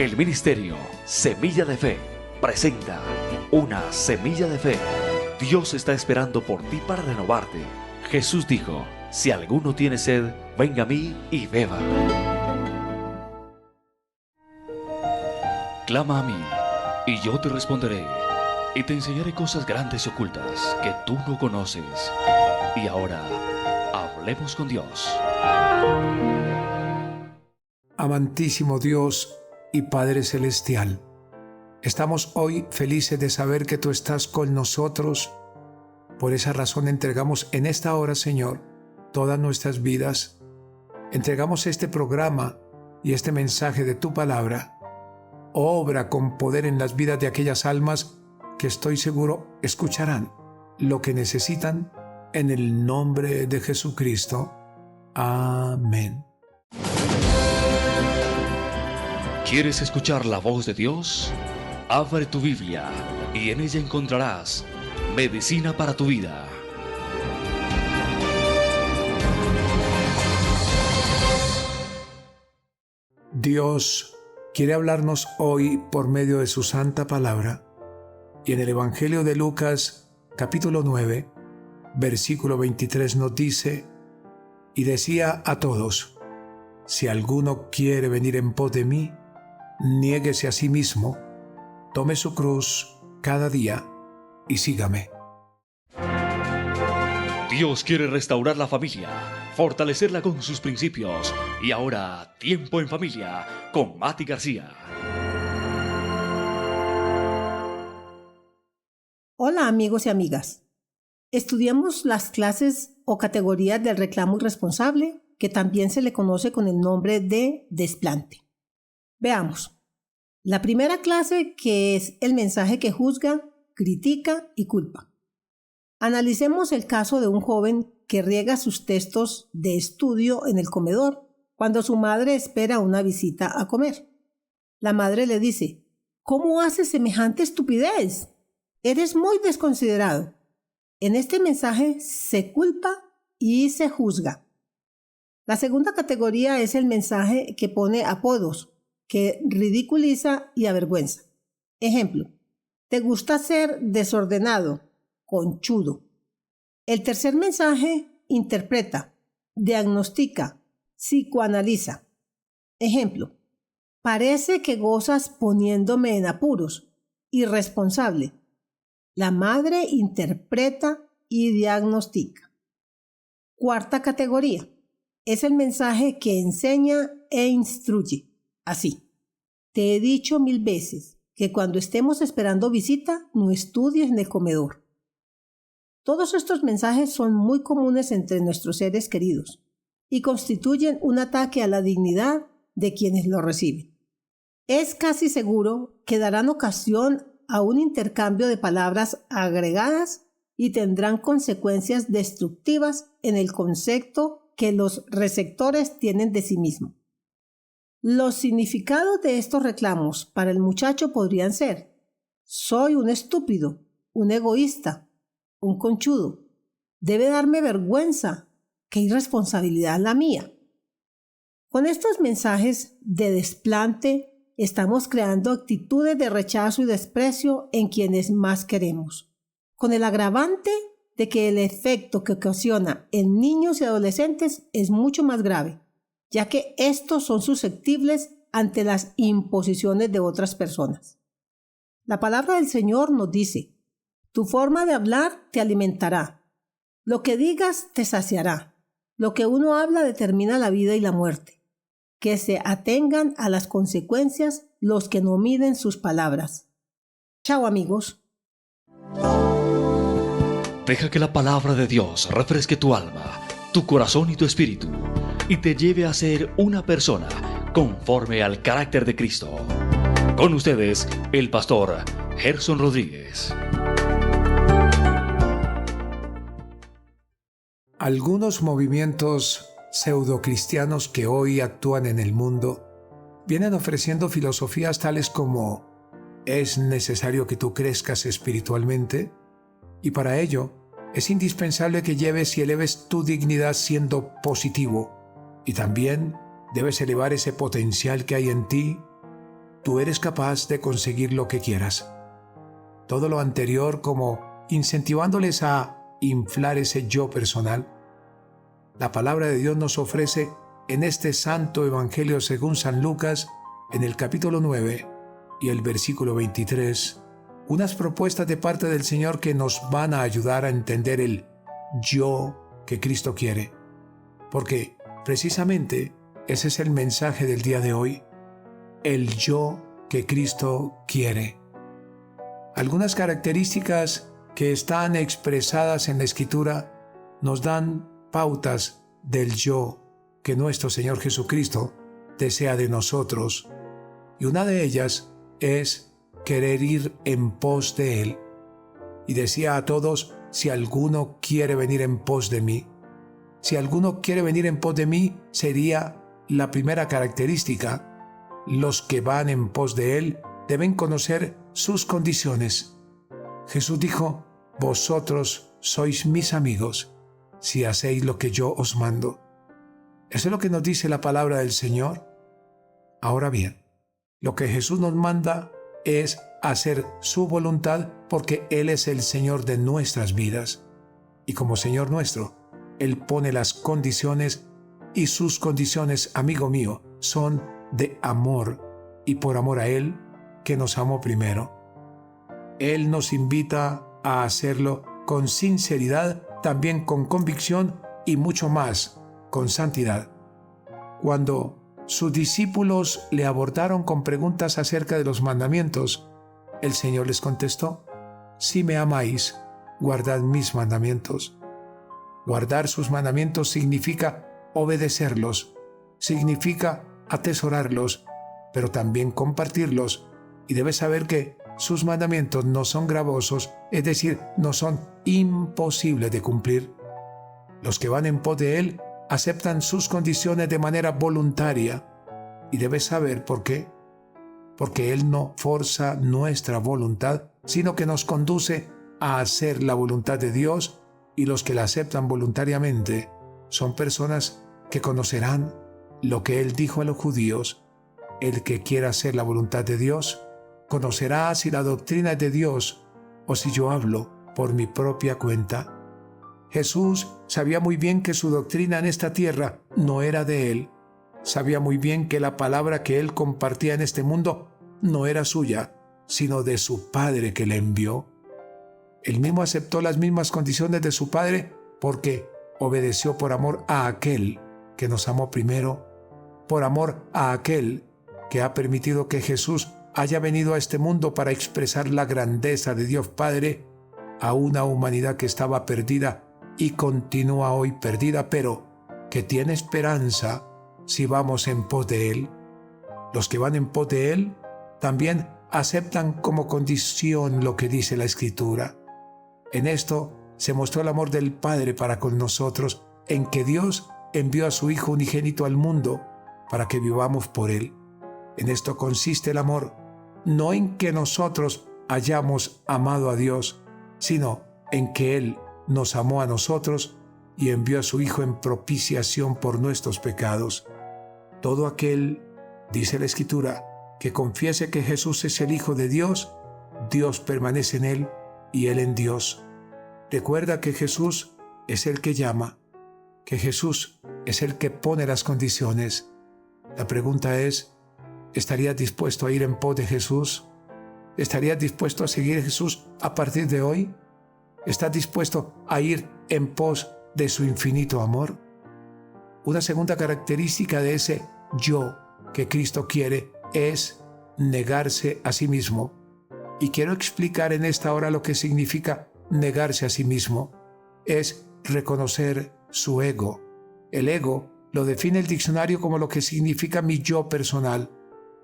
El ministerio Semilla de Fe presenta Una Semilla de Fe. Dios está esperando por ti para renovarte. Jesús dijo: si alguno tiene sed, venga a mí y beba. Clama a mí, y yo te responderé, y te enseñaré cosas grandes y ocultas que tú no conoces. Y ahora, hablemos con Dios. Amantísimo Dios y Padre Celestial, estamos hoy felices de saber que tú estás con nosotros. Por esa razón entregamos en esta hora, Señor, todas nuestras vidas. Entregamos este programa y este mensaje de tu palabra. Obra con poder en las vidas de aquellas almas que estoy seguro escucharán lo que necesitan en el nombre de Jesucristo. Amén. ¿Quieres escuchar la voz de Dios? Abre tu Biblia y en ella encontrarás medicina para tu vida. Dios quiere hablarnos hoy por medio de su santa palabra. Y en el Evangelio de Lucas, capítulo 9, versículo 23 nos dice: y decía a todos: si alguno quiere venir en pos de mí, niéguese a sí mismo, tome su cruz cada día y sígame. Dios quiere restaurar la familia, fortalecerla con sus principios. Y ahora, Tiempo en Familia con Mati García. Hola amigos y amigas. Estudiamos las clases o categorías del reclamo irresponsable, que también se le conoce con el nombre de desplante. Veamos. La primera clase, que es el mensaje que juzga, critica y culpa. Analicemos el caso de un joven que riega sus textos de estudio en el comedor cuando su madre espera una visita a comer. La madre le dice: ¿cómo haces semejante estupidez? Eres muy desconsiderado. En este mensaje se culpa y se juzga. La segunda categoría es el mensaje que pone apodos, que ridiculiza y avergüenza. Ejemplo: ¿te gusta ser desordenado, conchudo? El tercer mensaje interpreta, diagnostica, psicoanaliza. Ejemplo: parece que gozas poniéndome en apuros, irresponsable. La madre interpreta y diagnostica. Cuarta categoría es el mensaje que enseña e instruye. Así: te he dicho 1000 veces que cuando estemos esperando visita no estudies en el comedor. Todos estos mensajes son muy comunes entre nuestros seres queridos y constituyen un ataque a la dignidad de quienes lo reciben. Es casi seguro que darán ocasión a un intercambio de palabras agregadas y tendrán consecuencias destructivas en el concepto que los receptores tienen de sí mismos. Los significados de estos reclamos para el muchacho podrían ser: soy un estúpido, un egoísta, un conchudo. Debe darme vergüenza, qué irresponsabilidad la mía. Con estos mensajes de desplante estamos creando actitudes de rechazo y desprecio en quienes más queremos, con el agravante de que el efecto que ocasiona en niños y adolescentes es mucho más grave, ya que estos son susceptibles ante las imposiciones de otras personas. La palabra del Señor nos dice: tu forma de hablar te alimentará, lo que digas te saciará, lo que uno habla determina la vida y la muerte. Que se atengan a las consecuencias los que no miden sus palabras. Chao amigos. Deja que la palabra de Dios refresque tu alma, tu corazón y tu espíritu, y te lleve a ser una persona conforme al carácter de Cristo. Con ustedes, el pastor Gerson Rodríguez. Algunos movimientos pseudocristianos que hoy actúan en el mundo vienen ofreciendo filosofías tales como: es necesario que tú crezcas espiritualmente, y para ello es indispensable que lleves y eleves tu dignidad siendo positivo, y también debes elevar ese potencial que hay en ti tú eres capaz de conseguir lo que quieras. Todo lo anterior como incentivándoles a inflar ese yo personal. La palabra de Dios nos ofrece en este santo evangelio según San Lucas, en el capítulo 9 y el versículo 23, unas propuestas de parte del Señor que nos van a ayudar a entender el yo que Cristo quiere. Porque precisamente ese es el mensaje del día de hoy, el yo que Cristo quiere. Algunas características que están expresadas en la Escritura nos dan pautas del yo que nuestro Señor Jesucristo desea de nosotros. Y una de ellas es querer ir en pos de Él. Y decía a todos, si alguno quiere venir en pos de mí. Si alguno quiere venir en pos de mí, sería la primera característica. Los que van en pos de Él deben conocer sus condiciones. Jesús dijo, vosotros sois mis amigos, si hacéis lo que yo os mando. Eso es lo que nos dice la palabra del Señor. Ahora bien, lo que Jesús nos manda es hacer su voluntad porque Él es el Señor de nuestras vidas. Y como Señor nuestro, Él pone las condiciones y sus condiciones, amigo mío, son de amor y por amor a Él que nos amó primero. Él nos invita a hacerlo con sinceridad, también con convicción y mucho más, con santidad. Cuando sus discípulos le abordaron con preguntas acerca de los mandamientos, el Señor les contestó, si me amáis, guardad mis mandamientos. Guardar sus mandamientos significa obedecerlos, significa atesorarlos, pero también compartirlos, y debes saber que sus mandamientos no son gravosos, es decir, no son imposibles de cumplir. Los que van en pos de Él aceptan sus condiciones de manera voluntaria, y debes saber por qué. Porque Él no forza nuestra voluntad, sino que nos conduce a hacer la voluntad de Dios, y los que la aceptan voluntariamente son personas que conocerán lo que Él dijo a los judíos. El que quiera hacer la voluntad de Dios, conocerá si la doctrina es de Dios o si yo hablo por mi propia cuenta. Jesús sabía muy bien que su doctrina en esta tierra no era de Él. Sabía muy bien que la palabra que Él compartía en este mundo no era suya, sino de su Padre que le envió. Él mismo aceptó las mismas condiciones de su Padre porque obedeció por amor a aquel que nos amó primero, por amor a aquel que ha permitido que Jesús haya venido a este mundo para expresar la grandeza de Dios Padre a una humanidad que estaba perdida y continúa hoy perdida, pero que tiene esperanza si vamos en pos de Él. Los que van en pos de Él también aceptan como condición lo que dice la Escritura. En esto se mostró el amor del Padre para con nosotros, en que Dios envió a su Hijo unigénito al mundo para que vivamos por Él. En esto consiste el amor, no en que nosotros hayamos amado a Dios, sino en que Él nos amó a nosotros y envió a su Hijo en propiciación por nuestros pecados. Todo aquel, dice la Escritura, que confiese que Jesús es el Hijo de Dios, Dios permanece en Él y Él en Dios. Recuerda que Jesús es el que llama, que Jesús es el que pone las condiciones. La pregunta es, ¿estarías dispuesto a ir en pos de Jesús? ¿Estarías dispuesto a seguir a Jesús a partir de hoy? ¿Estás dispuesto a ir en pos de su infinito amor? Una segunda característica de ese yo que Cristo quiere es negarse a sí mismo. Y quiero explicar en esta hora lo que significa negarse a sí mismo. Es reconocer su ego. El ego lo define el diccionario como lo que significa mi yo personal,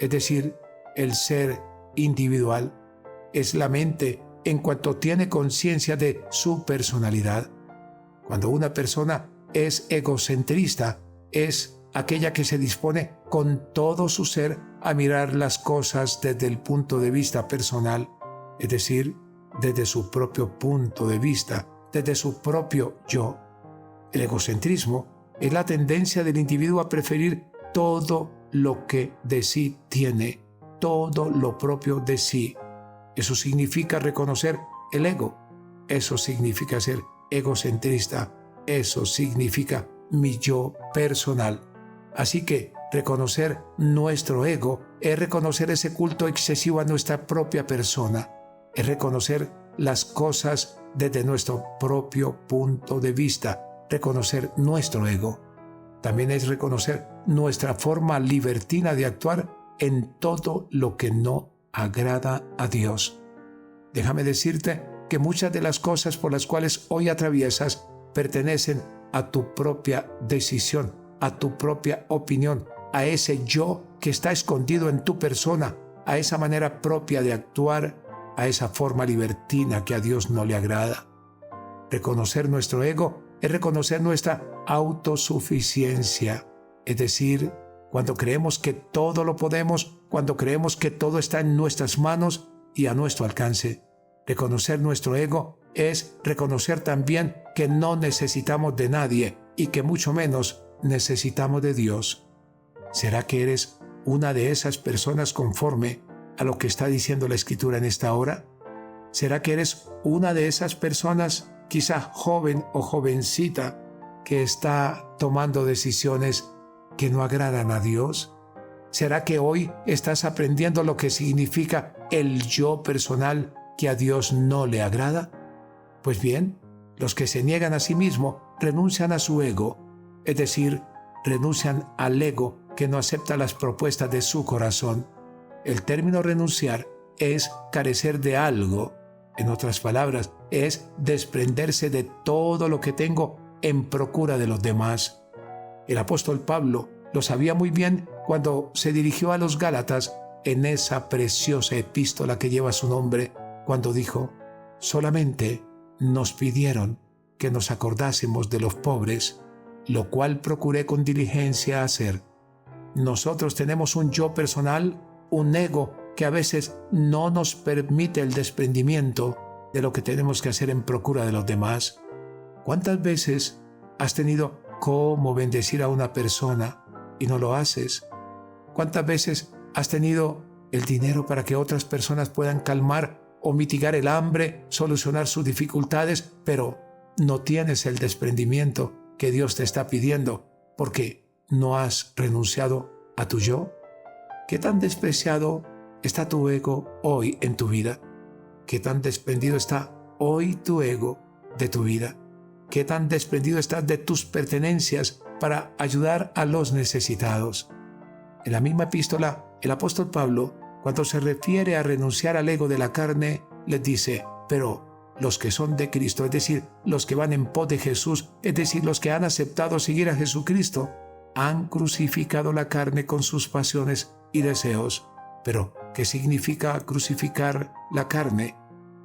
es decir, el ser individual. Es la mente en cuanto tiene conciencia de su personalidad. Cuando una persona es egocentrista, es aquella que se dispone con todo su ser a mirar las cosas desde el punto de vista personal, es decir, desde su propio punto de vista, desde su propio yo. El egocentrismo es la tendencia del individuo a preferir todo lo que de sí tiene, todo lo propio de sí. Eso significa reconocer el ego. Eso significa ser egocentrista. Eso significa mi yo personal. Así que reconocer nuestro ego es reconocer ese culto excesivo a nuestra propia persona. Es reconocer las cosas desde nuestro propio punto de vista. Reconocer nuestro ego. También es reconocer nuestra forma libertina de actuar en todo lo que no agrada a Dios. Déjame decirte que muchas de las cosas por las cuales hoy atraviesas pertenecen a tu propia decisión, a tu propia opinión, a ese yo que está escondido en tu persona, a esa manera propia de actuar, a esa forma libertina que a Dios no le agrada. Reconocer nuestro ego es reconocer nuestra autosuficiencia, es decir, cuando creemos que todo lo podemos, cuando creemos que todo está en nuestras manos y a nuestro alcance. Reconocer nuestro ego es reconocer también que no necesitamos de nadie y que mucho menos necesitamos de Dios. ¿Será que eres una de esas personas conforme a lo que está diciendo la Escritura en esta hora? ¿Será que eres una de esas personas, quizá joven o jovencita, que está tomando decisiones que no agradan a Dios? ¿Será que hoy estás aprendiendo lo que significa el yo personal que a Dios no le agrada? Pues bien, los que se niegan a sí mismo renuncian a su ego, es decir, renuncian al ego que no acepta las propuestas de su corazón. El término renunciar es carecer de algo. En otras palabras, es desprenderse de todo lo que tengo en procura de los demás. El apóstol Pablo lo sabía muy bien cuando se dirigió a los Gálatas en esa preciosa epístola que lleva su nombre, cuando dijo: solamente nos pidieron que nos acordásemos de los pobres, lo cual procuré con diligencia hacer. Nosotros tenemos un yo personal, un ego que a veces no nos permite el desprendimiento de lo que tenemos que hacer en procura de los demás. ¿Cuántas veces has tenido cómo bendecir a una persona y no lo haces? ¿Cuántas veces has tenido el dinero para que otras personas puedan calmar o mitigar el hambre, solucionar sus dificultades, pero no tienes el desprendimiento que Dios te está pidiendo porque no has renunciado a tu yo? ¿Qué tan despreciado está tu ego hoy en tu vida? ¿Qué tan desprendido está hoy tu ego de tu vida? ¿Qué tan desprendido estás de tus pertenencias para ayudar a los necesitados? En la misma epístola, el apóstol Pablo, cuando se refiere a renunciar al ego de la carne, les dice: pero los que son de Cristo, es decir, los que van en pos de Jesús, es decir, los que han aceptado seguir a Jesucristo, han crucificado la carne con sus pasiones y deseos. Pero, ¿qué significa crucificar la carne?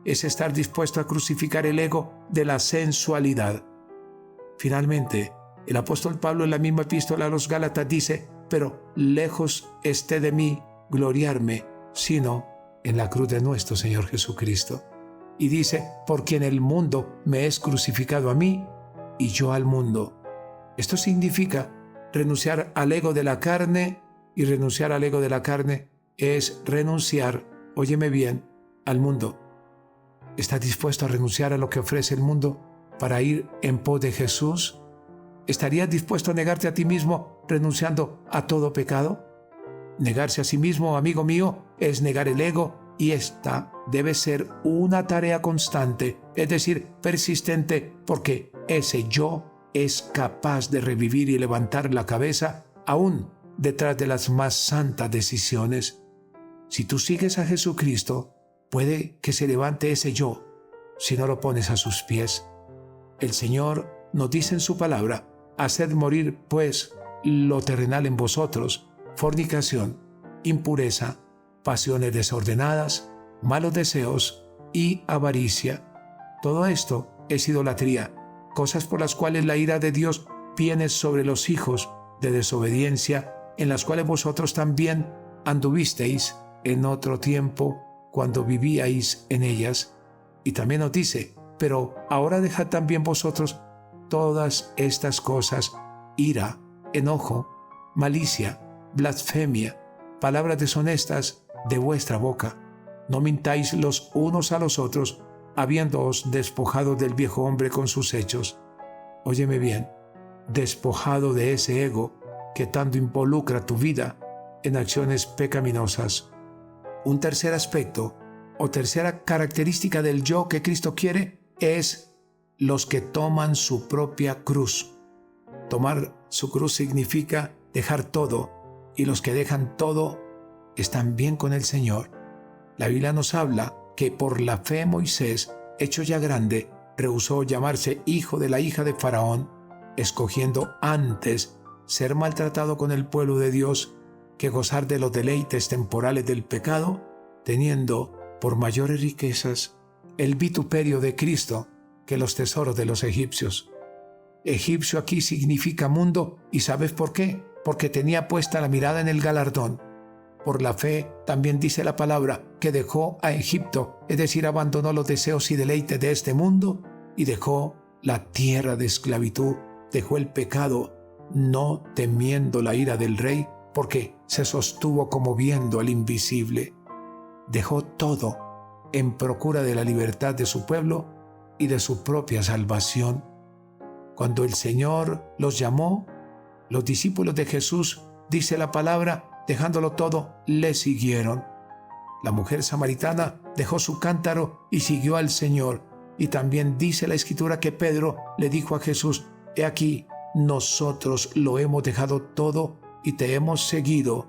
Es estar dispuesto a crucificar el ego de la sensualidad. Finalmente, el apóstol Pablo en la misma epístola a los Gálatas dice: pero lejos esté de mí gloriarme, sino en la cruz de nuestro Señor Jesucristo. Y dice: por quien el mundo me es crucificado a mí y yo al mundo. Esto significa renunciar al ego de la carne, y renunciar al ego de la carne es renunciar, óyeme bien, al mundo. ¿Estás dispuesto a renunciar a lo que ofrece el mundo para ir en pos de Jesús? ¿Estarías dispuesto a negarte a ti mismo renunciando a todo pecado? Negarse a sí mismo, amigo mío, es negar el ego, y esta debe ser una tarea constante, es decir, persistente, porque ese yo es capaz de revivir y levantar la cabeza aún detrás de las más santas decisiones. Si tú sigues a Jesucristo, puede que se levante ese yo si no lo pones a sus pies. El Señor nos dice en su palabra: haced morir, pues, lo terrenal en vosotros: fornicación, impureza, pasiones desordenadas, malos deseos y avaricia. Todo esto es idolatría, cosas por las cuales la ira de Dios viene sobre los hijos de desobediencia, en las cuales vosotros también anduvisteis en otro tiempo cuando vivíais en ellas. Y también nos dice: pero ahora dejad también vosotros todas estas cosas: ira, enojo, malicia, blasfemia, palabras deshonestas de vuestra boca. No mintáis los unos a los otros, habiéndoos despojado del viejo hombre con sus hechos. Óyeme bien, despojado de ese ego que tanto involucra tu vida en acciones pecaminosas. Un tercer aspecto o tercera característica del yo que Cristo quiere es los que toman su propia cruz. Tomar su cruz significa dejar todo, y los que dejan todo están bien con el Señor. La Biblia nos habla que por la fe Moisés, hecho ya grande, rehusó llamarse hijo de la hija de Faraón, escogiendo antes ser maltratado con el pueblo de Dios que gozar de los deleites temporales del pecado, teniendo por mayores riquezas el vituperio de Cristo que los tesoros de los egipcios. Egipcio aquí significa mundo, ¿y sabes por qué? Porque tenía puesta la mirada en el galardón. Por la fe, también dice la palabra, que dejó a Egipto, es decir, abandonó los deseos y deleites de este mundo y dejó la tierra de esclavitud, dejó el pecado, no temiendo la ira del rey, porque se sostuvo como viendo al invisible. Dejó todo en procura de la libertad de su pueblo y de su propia salvación. Cuando el Señor los llamó, los discípulos de Jesús, dice la palabra, dejándolo todo, le siguieron. La mujer samaritana dejó su cántaro y siguió al Señor. Y también dice la Escritura que Pedro le dijo a Jesús, «He aquí, nosotros lo hemos dejado todo y te hemos seguido.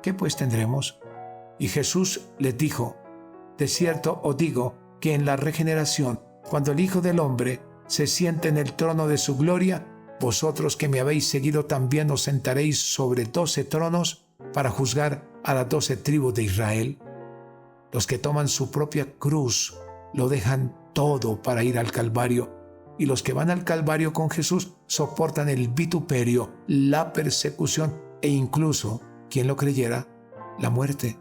¿Qué pues tendremos?» Y Jesús les dijo, «De cierto os digo que en la regeneración, cuando el Hijo del Hombre se siente en el trono de su gloria, vosotros que me habéis seguido también os sentaréis sobre 12 tronos para juzgar a las 12 tribus de Israel». Los que toman su propia cruz lo dejan todo para ir al Calvario, y los que van al Calvario con Jesús soportan el vituperio, la persecución e incluso, quien lo creyera, la muerte.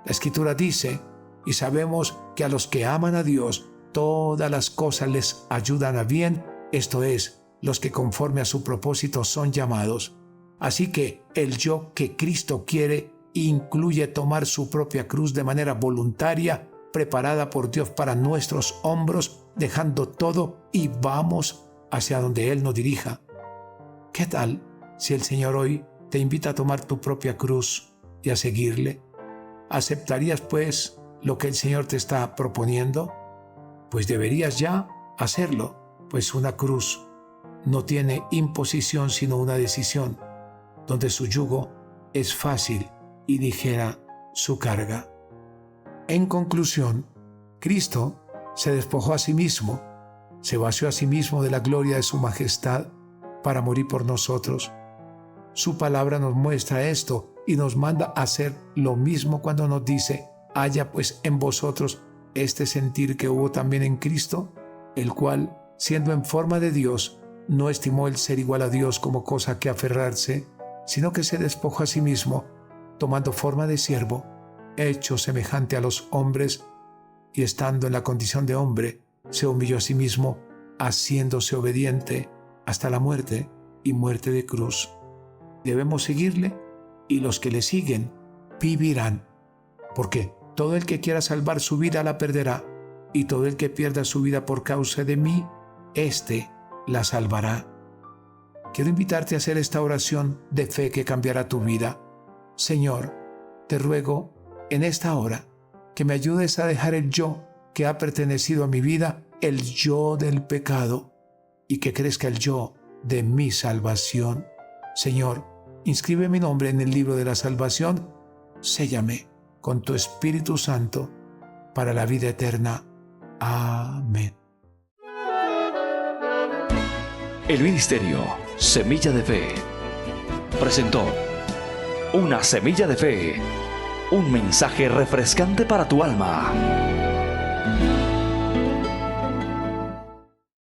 La Escritura dice, y sabemos que a los que aman a Dios, todas las cosas les ayudan a bien, esto es, los que conforme a su propósito son llamados. Así que el yo que Cristo quiere incluye tomar su propia cruz de manera voluntaria, preparada por Dios para nuestros hombros, dejando todo y vamos hacia donde Él nos dirija. ¿Qué tal si el Señor hoy te invita a tomar tu propia cruz y a seguirle? ¿Aceptarías pues lo que el Señor te está proponiendo? Pues deberías ya hacerlo, pues una cruz no tiene imposición sino una decisión, donde su yugo es fácil y ligera su carga. En conclusión, Cristo se despojó a sí mismo, se vació a sí mismo de la gloria de su majestad para morir por nosotros. Su palabra nos muestra esto y nos manda a hacer lo mismo cuando nos dice, haya pues en vosotros este sentir que hubo también en Cristo, el cual, siendo en forma de Dios, no estimó el ser igual a Dios como cosa que aferrarse, sino que se despojó a sí mismo, tomando forma de siervo, hecho semejante a los hombres, y estando en la condición de hombre, se humilló a sí mismo, haciéndose obediente hasta la muerte y muerte de cruz. Debemos seguirle, y los que le siguen vivirán, porque todo el que quiera salvar su vida la perderá, y todo el que pierda su vida por causa de mí, éste la salvará. Quiero invitarte a hacer esta oración de fe que cambiará tu vida. Señor, te ruego en esta hora que me ayudes a dejar el yo que ha pertenecido a mi vida, el yo del pecado, y que crezca el yo de mi salvación. Señor, inscribe mi nombre en el libro de la salvación, séllame con tu Espíritu Santo para la vida eterna. Amén. El Ministerio Semilla de Fe presentó Una Semilla de Fe, un mensaje refrescante para tu alma.